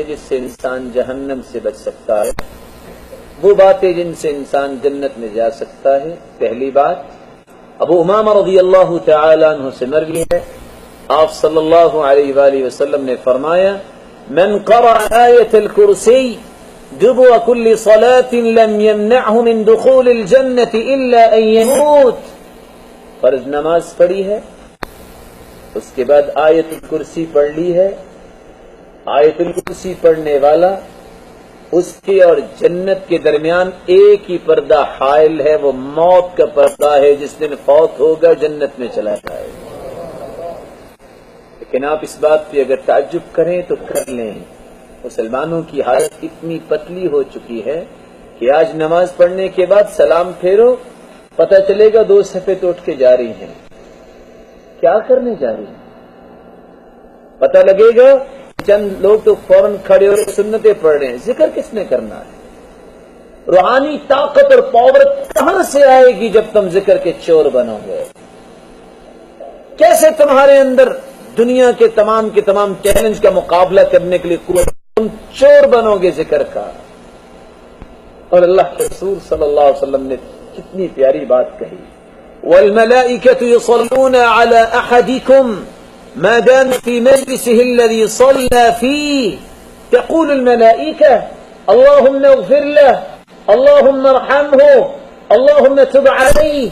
جس سے انسان جہنم سے بچ سکتا ہے، وہ باتیں جن سے انسان جنت میں جا سکتا ہے۔ پہلی بات ابو امامہ رضی اللہ تعالی عنہ سے مروی ہے، آپ صلی اللہ علیہ وآلہ وسلم نے فرمایا: من قرأ آیت الکرسی دبر كل صلاة لم يمنعه من دخول الجنة الا ان يموت۔ فرض نماز پڑھی ہے، اس کے بعد آیت الکرسی پڑھ لی ہے، آیت الکرسی پڑھنے والا اس کے اور جنت کے درمیان ایک ہی پردہ حائل ہے، وہ موت کا پردہ ہے، جس دن فوت ہوگا جنت میں چلا جائے گا۔ لیکن آپ اس بات پہ اگر تعجب کریں تو کر لیں، مسلمانوں کی حالت اتنی پتلی ہو چکی ہے کہ آج نماز پڑھنے کے بعد سلام پھیرو، پتہ چلے گا 2 صفحے تو اٹھ کے جا رہی ہیں۔ کیا کرنے جا رہی ہیں؟ پتہ لگے گا چند لوگ تو فوراً کھڑے ہو سنتیں پڑھ رہے ہیں، ذکر کس نے کرنا ہے؟ روحانی طاقت اور پاور کہاں سے آئے گی جب تم ذکر کے چور بنو گے؟ کیسے تمہارے اندر دنیا کے تمام چیلنج کا مقابلہ کرنے کے لیے قوت؟ تم چور بنو گے ذکر کا۔ اور اللہ کے رسول صلی اللہ علیہ وسلم نے کتنی پیاری بات کہی: والملائکۃ یصلون علی احدکم ما دام في مجلسه الذي صلى فيه تقول الملائكة اللهم اغفر له اللهم ارحمه اللهم تب عليه۔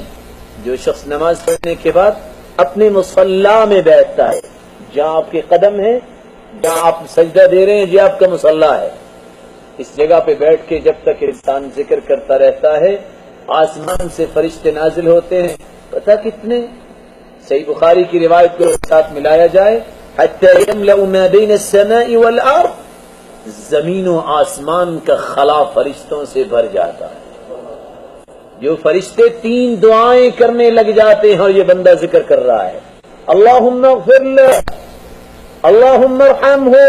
جو شخص نماز پڑھنے کے بعد اپنے مصلی میں بیٹھتا ہے، جہاں آپ کے قدم ہیں، جہاں آپ سجدہ دے رہے ہیں، یہ آپ کا مصلی ہے، اس جگہ پہ بیٹھ کے جب تک انسان ذکر کرتا رہتا ہے، آسمان سے فرشتے نازل ہوتے ہیں، پتہ کتنے؟ صحیح بخاری کی روایت کو ساتھ ملایا جائے، حتی یملأ ما بین السماء والارض، زمین و آسمان کا خلا فرشتوں سے بھر جاتا ہے۔ جو فرشتے 3 دعائیں کرنے لگ جاتے ہیں اور یہ بندہ ذکر کر رہا ہے: اللہم اغفر لہ اللہم ارحمہ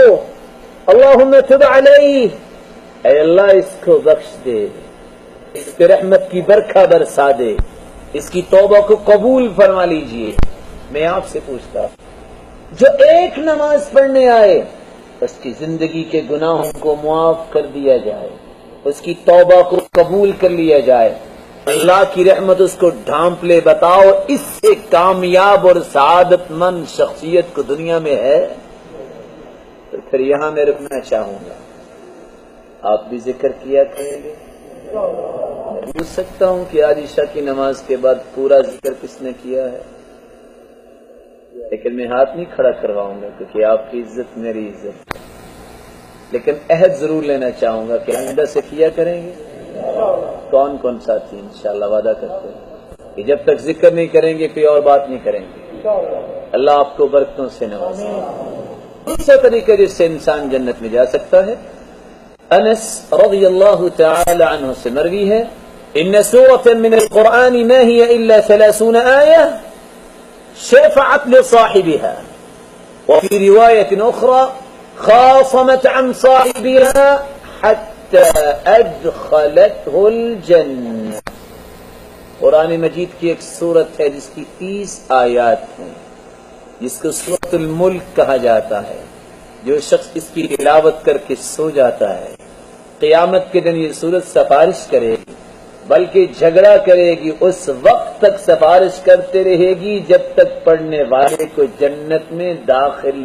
اللہم تب علیہ، اے اللہ اس کو بخش دے، اس پہ رحمت کی برکھا برسا دے، اس کی توبہ کو قبول فرما لیجئے۔ میں آپ سے پوچھتا ہوں، جو ایک نماز پڑھنے آئے اس کی زندگی کے گناہوں کو معاف کر دیا جائے، اس کی توبہ کو قبول کر لیا جائے، اللہ کی رحمت اس کو ڈھانپ لے، بتاؤ اس سے کامیاب اور سعادت مند شخصیت کو دنیا میں ہے؟ تو پھر یہاں میں رکنا چاہوں گا، آپ بھی ذکر کیا کریں گے؟ میں پوچھ سکتا ہوں کہ آج عشاء کی نماز کے بعد پورا ذکر کس نے کیا ہے؟ لیکن میں ہاتھ نہیں کھڑا کرواؤں گا کیونکہ آپ کی عزت میری عزت ہے، لیکن عہد ضرور لینا چاہوں گا کہ آئندہ سے کیا کریں گے۔ کون کون ساتھی انشاءاللہ وعدہ کرتے ہیں کہ جب تک ذکر نہیں کریں گے کوئی اور بات نہیں کریں گے؟ اللہ آپ کو برکتوں سے نوازے۔ دوسرا طریقہ جس سے انسان جنت میں جا سکتا ہے، انس رضی اللہ تعالی عنہ سے مروی ہے: ان سورة من القرآن ما هي الا 30 آية شفعت لصاحبها وفي رواية أخرى خاصمت عن صاحبها حتى أدخلته الجنة۔ قرآن مجید کی ایک سورت ہے جس کی 30 آیات ہیں، جس کو سورۃ الملک کہا جاتا ہے۔ جو شخص اس کی تلاوت کر کے سو جاتا ہے، قیامت کے دن یہ سورت سفارش کرے گی، بلکہ جھگڑا کرے گی، اس وقت تک سفارش کرتے رہے گی جب تک پڑھنے والے کو جنت میں داخل نہیں